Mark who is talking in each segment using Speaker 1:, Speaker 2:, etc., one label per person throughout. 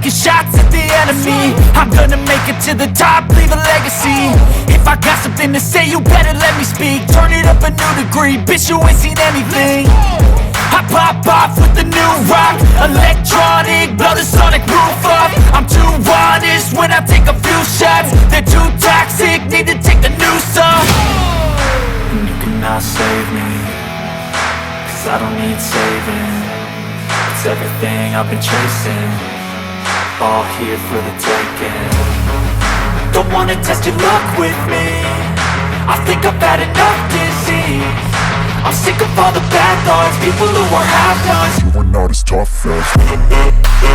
Speaker 1: taking shots at the enemy. I'm gonna make it to the top, leave a legacy. If I got something to say, you better let me speak. Turn it up a new degree, bitch, you ain't seen anything. I pop off with the new rock, electronic, blow the sonic roof up. I'm too honest when I take a few shots. They're too toxic, need to take the noose off. And you cannot save me, cause I don't need saving. It's everything I've been chasing, all here for the taking. Don't wanna test your luck with me, I think I've had enough disease. I'm sick of all the bad thoughts, people who are half-nots.
Speaker 2: You are not as tough as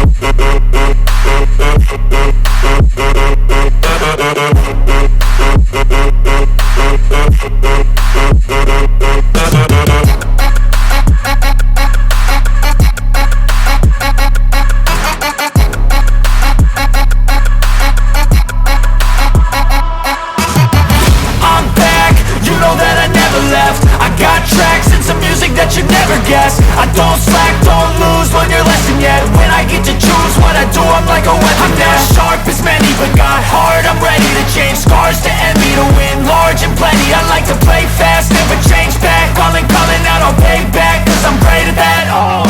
Speaker 1: I'm back, you know that I never left. I got tracks and some music that you never guessed. I don't slack, don't lose, learn your lesson yet. When I get to choose what I do, I'm like a weapon. I'm not sharp as many, but got heart, I'm ready to change. Scars to envy, to win large and plenty. I like to play fast, never change back. Calling out, I'll pay back, cause I'm great at that. Oh,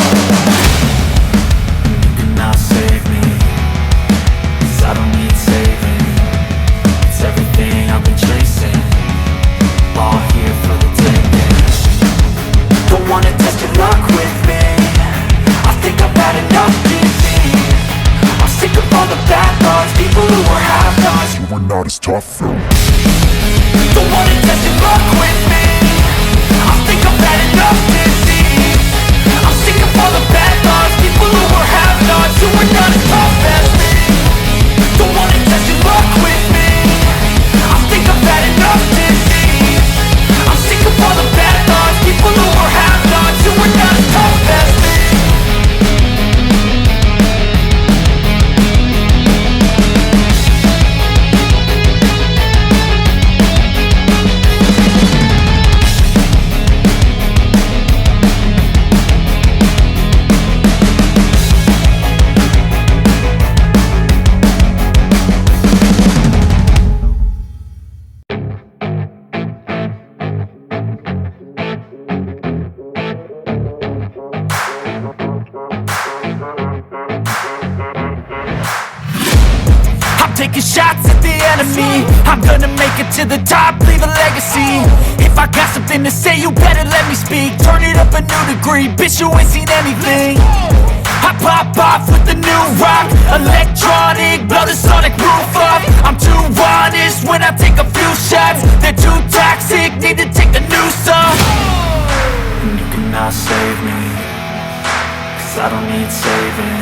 Speaker 1: you cannot save me, cause I don't need saving. It's everything I've been chasing, all here for the taking. Don't wanna test your luck with me, I think I've had enough disease. I'm sick of all the bad thoughts, people who are half-nots.
Speaker 2: you are not as tough as
Speaker 1: Don't wanna test your luck with me, I think I've had enough disease. I'm sick of all the bad thoughts, people who are half-nots, who are not as tough as me. Don't wanna test your luck with me, I think I've had enough disease. I'm sick of all the bad thoughts, people who are half-nots, who are not as tough as me. Taking shots at the enemy. I'm gonna make it to the top, leave a legacy. If I got something to say, you better let me speak. Turn it up a new degree, bitch, you ain't seen anything. I pop off with the new rock, electronic, blow the sonic roof up. I'm too honest when I take a few shots. They're too toxic, need to take the noose off. And you cannot save me, cause I don't need saving.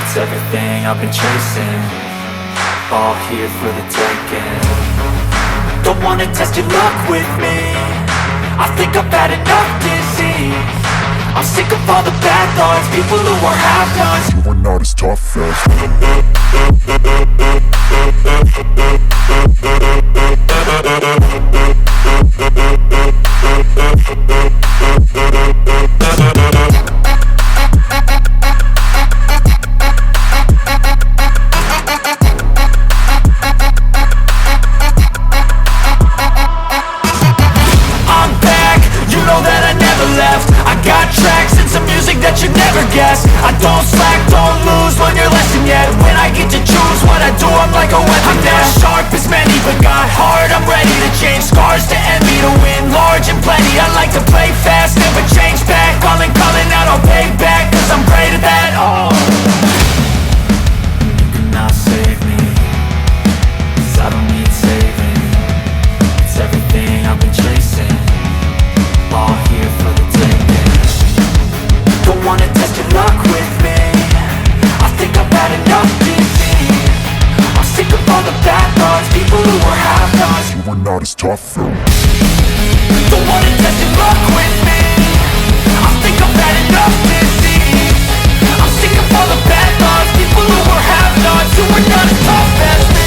Speaker 1: It's everything I've been chasing, all here for the taking. Don't wanna test your luck with me, I think I've had enough disease. I'm sick of all the bad thoughts, people who are half-nots.
Speaker 2: you are not as tough as
Speaker 1: I don't slack, don't lose, learn your lesson yet. When I get to choose what I do, I'm like a weapon. I'm not sharp as many, but got heart, I'm ready to change. Scars to envy, to win large and plenty. I like to play fast, never change back. Calling out, I'll pay back, cause I'm great at that. Oh, you cannot save me, cause I don't need saving. It's everything I've been chasing, all here for the taking. Don't wanna test your luck with me, I think I've had enough disease. I'm sick of all the bad thoughts, people who are half-nots.
Speaker 2: you are not as tough as
Speaker 1: Don't wanna test your luck with me, I think I've had enough disease. I'm sick of all the bad thoughts, people who are half-nots, who are not as tough as me.